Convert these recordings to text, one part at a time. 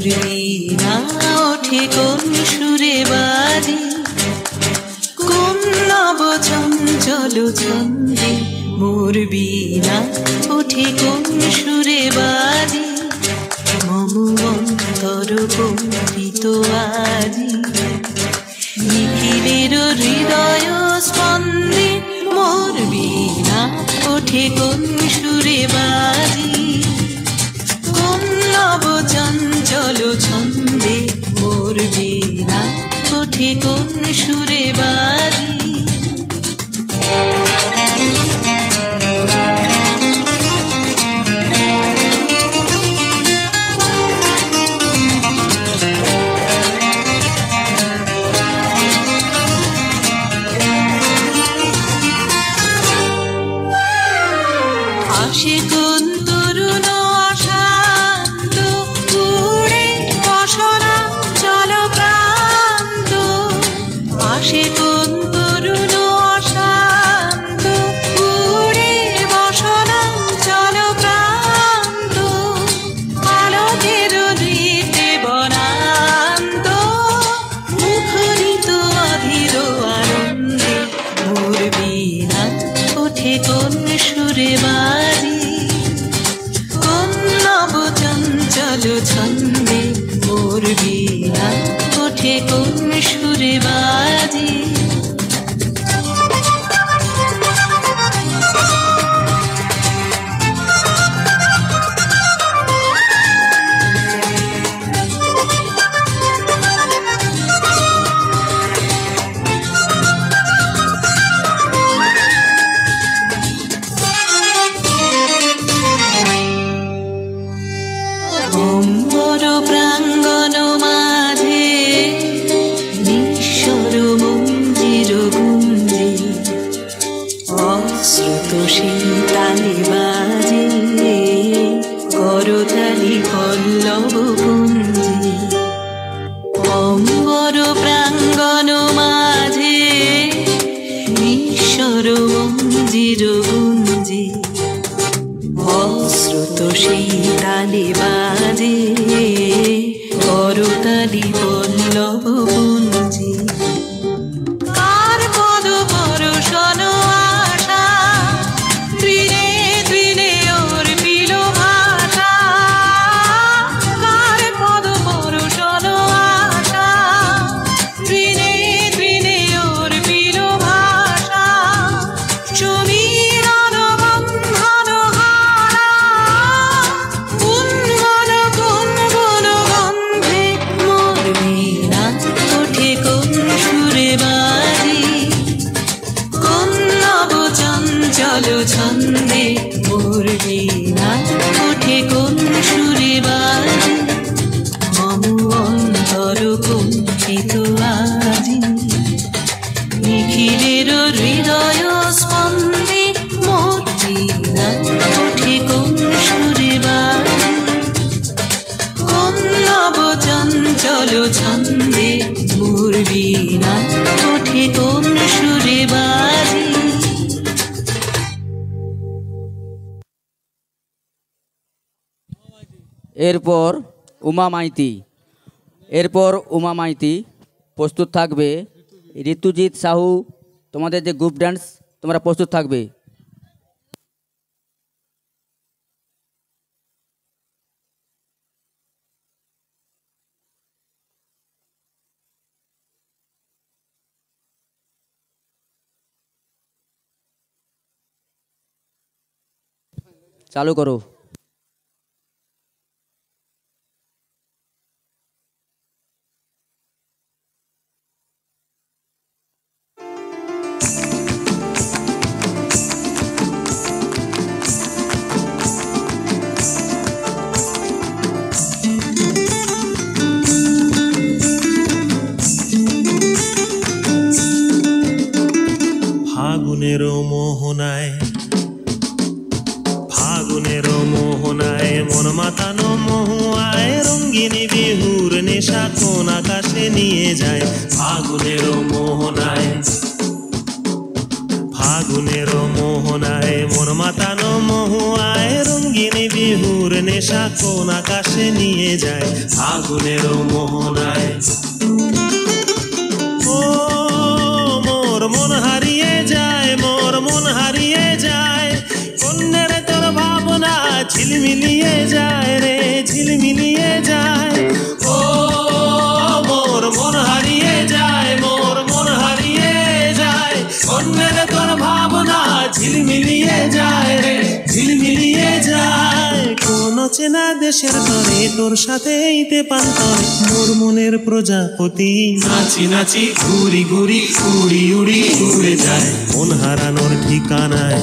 বীণা ওঠে কোন সুরে বাজে, কোন নব চঞ্চল ছন্দে মোর বীণা ওঠে কোন সুরে বাজে, মম অন্তর কম্পিত আজি নিখিলের হৃদয় স্পন্দে মোর বীণা ওঠে কোন সুরে বাজে, কোন নব চঞ্চল ছন্দে মোর বীণা ওঠে কোন সুরে বাজে। আসে কোন তরুণ অশান্ত উড়ে বসনা চল প্রান্ত, আসে কোন তরুণ অশান্ত উড়ে বসনা চল প্রান্ত, আলোকের দীপ্তে বনান্ত মুখরিত অধীর আনন্দে মোর বীণা ওঠে কোন সুরে বাজে, কোন নব চঞ্চল ছন্দে মোর বীণা ওঠে কোন সুরে বাজে। অম্বর প্রাঙ্গণ মাঝে নিঃস্বর মঞ্জির গুঞ্জে, অশ্রুত শীতালে বাজে করতালি পল্লব কুঞ্জে, অম্বর প্রাঙ্গণ মাঝে নিঃস্বর মঞ্জির গুঞ্জে, অশ্রুত শীতালে বাজে করতালি পল্লব কুঞ্জে, কার পদ পরশন আশা তৃণে তৃণে অর্পিল ভাষা, কার পদ পরশন আশা তৃণে তৃণে অর্পিল ভাষা, সমীরণ বন্ধন হারা উন্মন গুনগুন গন্ধে মোর বীণা ওঠে কোন সুরে বাজে, কোন নব চঞ্চল ছন্দে মোর বীণা ওঠে কোন সুরে বাজে, মম অন্তর কম্পিত আজি নিখিলের হৃদয় স্পন্দে মোর বীণা ওঠে কোন সুরে বাজে, কোন নব চঞ্চল ছন্দে মোর বীণা ওঠে কোন সুরে বাজে। এরপর উমা মাইতি, প্রস্তুত থাকবে ঋতুজিৎ সাহু, তোমাদের যে গ্রুপ ডান্স তোমরা প্রস্তুত থাকবে। চালু করো। ফাগুনের মোহনায় মন মাতানো মহুয়ায় রঙ্গিনী বিহুর নেশা কোন আকাশে নিয়ে যায়, ফাগুনের মোহনায় ফাগুনের মোহনায় মন মাতানো মহুয়ায় রঙিন বিহুর নেশা কোন আকাশে নিয়ে যায় ফাগুনের মোহনায়। ও মোর মন হারিয়ে যায়, মোর মন হারিয়ে যায়, কন্যের তোর ভাবনা ঝিলমিলিয়ে যায় রে ঝিলমিলিয়ে যায়। ও মোর মন হারিয়ে যায়, মোর মন হারিয়ে যায়, কন্যের তোর ভাবনা ঝিলমিলিয়ে যায় রে ঝিলমিলিয়ে যায়। কোন চেনা দেশের তরে তোর সাথে এইতে পান্তরে মোর মনের প্রজাপতি নাচি নাচি ঘুরি ঘুরি উড়ি উড়ি উড়ে যায় মন হারানোর ঠিকানায়।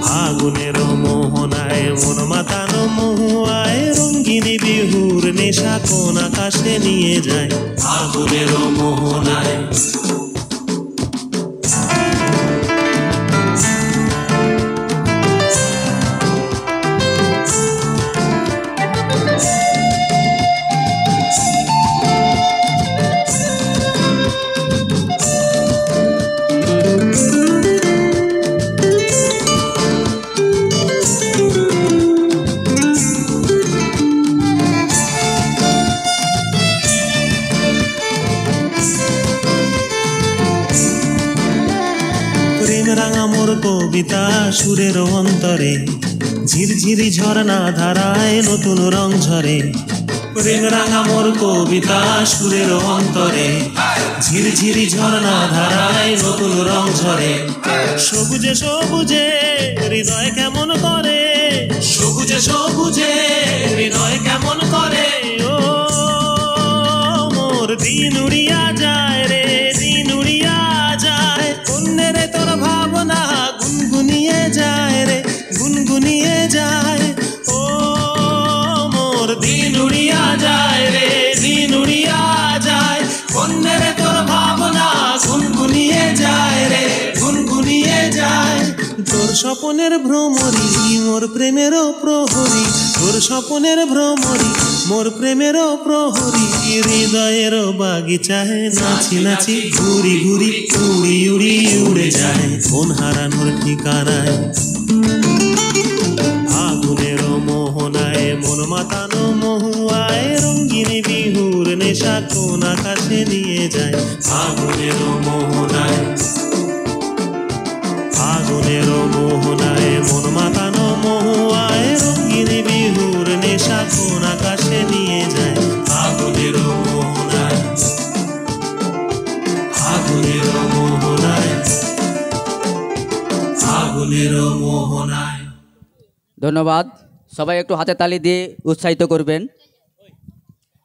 ফাগুনের মোহনায় মন মাতানো মহুয়ায় রঙিন বিহুর নেশা কোন আকাশে নিয়ে যায় ফাগুনের মোহনায়। রাঙা মোর কবিতা সুরের অন্তরে ঝিরঝিরি ঝরনা ধারায় নতুন রং ঝরে। প্রেম রাঙা মোর কবিতা সুরের অন্তরে ঝিরঝিরি ঝরনা ধারায় নতুন রং ঝরে। সবুজে সবুজে হৃদয় কেমন করে, সবুজে সবুজে হৃদয় কেমন করে। ও মোর দিন উড়িয়া যায় রে দিন উড়িয়া যায়, কন্যের তোর ভাবনা গুনগুনিয়ে যায় রে গুনগুনিয়ে যায়। ও মোর দিন উড়িয়া যায় রে দিন উড়িয়া যায়, কন্যের তোর ভাবনা গুনগুনিয়ে যায় রে গুনগুনিয়ে যায়। তোর স্বপনের ভ্রমরি মোর প্রেমেরও প্রহরী, তোর স্বপনের ভ্রমরি মোর প্রেমেরও প্রহরী। হৃদয়ের বাগিচায় নাচি নাচি ঘুরি ঘুরি উড়ি উড়ি উড়ে যায় মন হারানোর ঠিকানায়। ফাগুনের মোহনায় মন মাতানো মহুয়ায় রঙিন বিহুর নেশা কোন আকাশে নিয়ে যায় ফাগুনের মোহনায়। ফাগুনের মোহনায় মন মাতানো মহুয়ায় রঙিন বিহুর নেশা কোন আকাশে নিয়ে যায় ফাগুনের মোহনায়। ফাগুনের মোহনায় ফাগুনের মোহনায়। ধন্যবাদ, সবাই একটু হাতে তালি দিয়ে উৎসাহিত করবেন।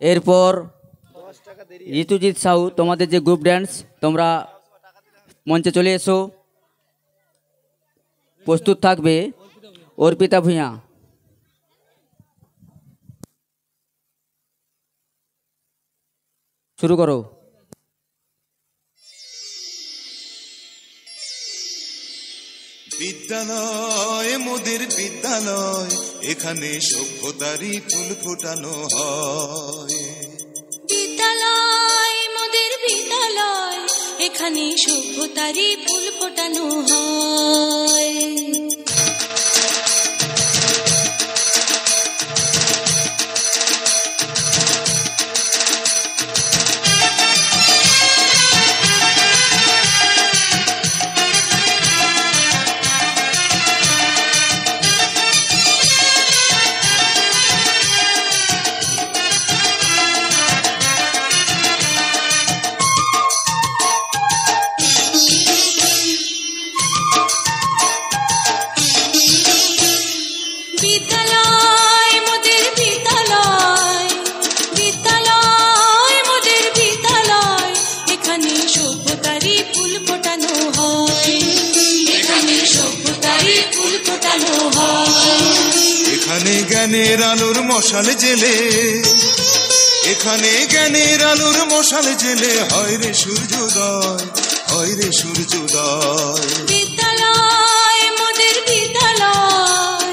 এরপর ঋতুজিৎ সাহু, তোমাদের যে গ্রুপ ড্যান্স, তোমরা মঞ্চে চলে এসো। প্রস্তুত থাকবে অর্পিতা ভূঁইয়া। শুরু করো। বিদ্যালয় মোদের বিদ্যালয়, এখানে সভ্যতারই ফুল ফোটানো হয়। বিদ্যালয় মোদের বিদ্যালয়, এখানে সভ্যতারই ফুল ফোটানো হয়। এখানে জ্ঞানের আলোর মশাল জেলে, এখানে জ্ঞানের আলোর মশাল জেলে হয় রে সূর্যোদয়, হয় রে সূর্যোদয়। বিদ্যালয় মোদের বিদ্যালয়,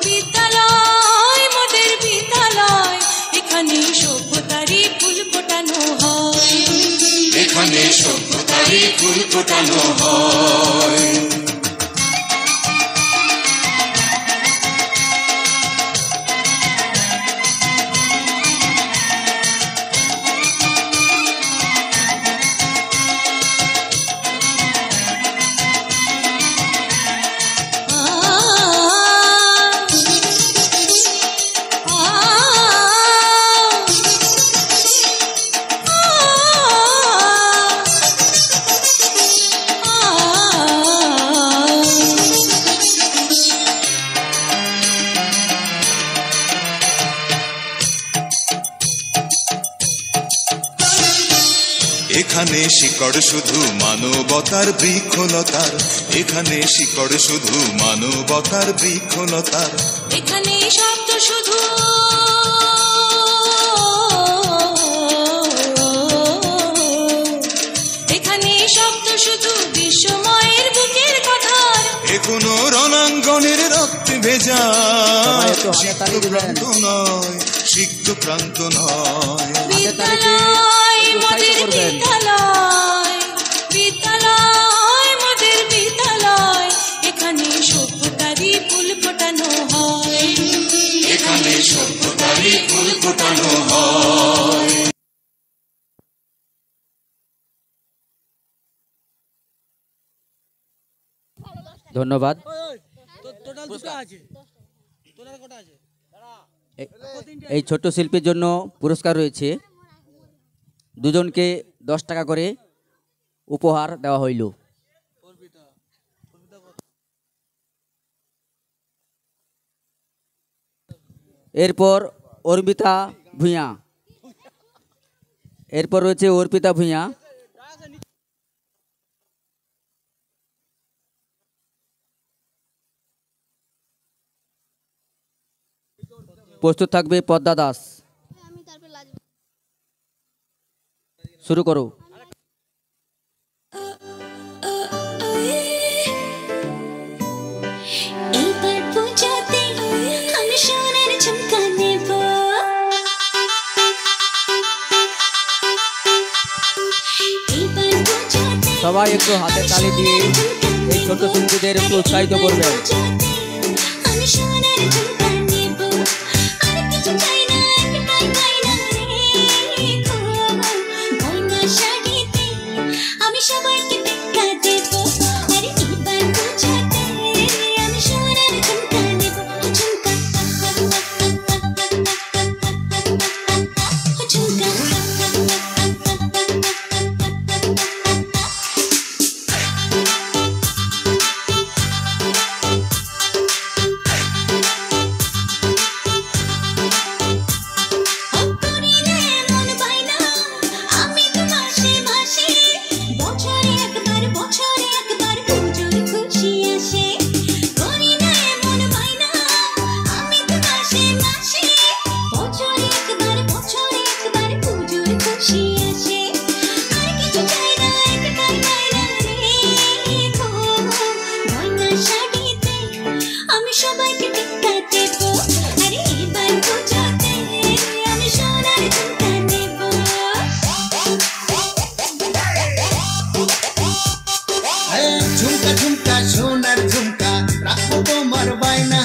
বিদ্যালয় মোদের বিদ্যালয়, এখানে সভ্যতারই ফুল ফোটানো হয়। এখানে সভ্যতারই তারি ফুল ফোটানো হয়। এখানে শিকড় শুধু মানবতার বৃক্ষলতার, এখানে শিকড় শুধু মানবতার বৃক্ষলতার, এখানে শব্দ শুধু এখানে শব্দ শুধু বিশ্বময়ের বুকের কথার, এখনো রণাঙ্গনের রক্তে ভেজা সিক্ত প্রান্ত নয়, সিক্ত প্রান্ত নয়। বিদ্যালয় মোদের বিদ্যালয়, বিদ্যালয় মোদের বিদ্যালয়, এখানে সভ্যতারই ফুল ফোটানো হয়, এখানে সভ্যতারই ফুল ফোটানো হয়। ধন্যবাদ। এই ছোট্ট শিল্পীর জন্য পুরস্কার রয়েছে, দুজনকে 10 টাকা করে উপহার দেওয়া হইল। এরপর অর্পিতা ভূঁইয়া, এরপর রয়েছে অর্পিতা ভূঁইয়া। প্রস্তুত থাকবে পদ্মা দাস, শুরু করো। এইবার পূজাতে আমি সোনার ঝুমকা নেব, এইবার পূজাতে সবাই একটু হাতে তালি দিয়ে এই ছোট শিল্পীদের একটু উৎসাহিত করবেন। আমি সোনার ঝুমকা নেব, আর কিছু চাই না, একটাই গয়না রে গো, গয়না শাড়িতে আমি সবাইকে টেক্কা দেব, আরে এইবার পূজাতে আমি সোনার ঝুমকা নেব, ঝুমকা ঝুমকা। আমি সবাইকে টেক্কা দেব, আরে এইবার পূজাতে আমি সোনার ঝুমকা নেব। ঝুমকা ঝুমকা সোনার ঝুমকা রাখবো তোমার বায়না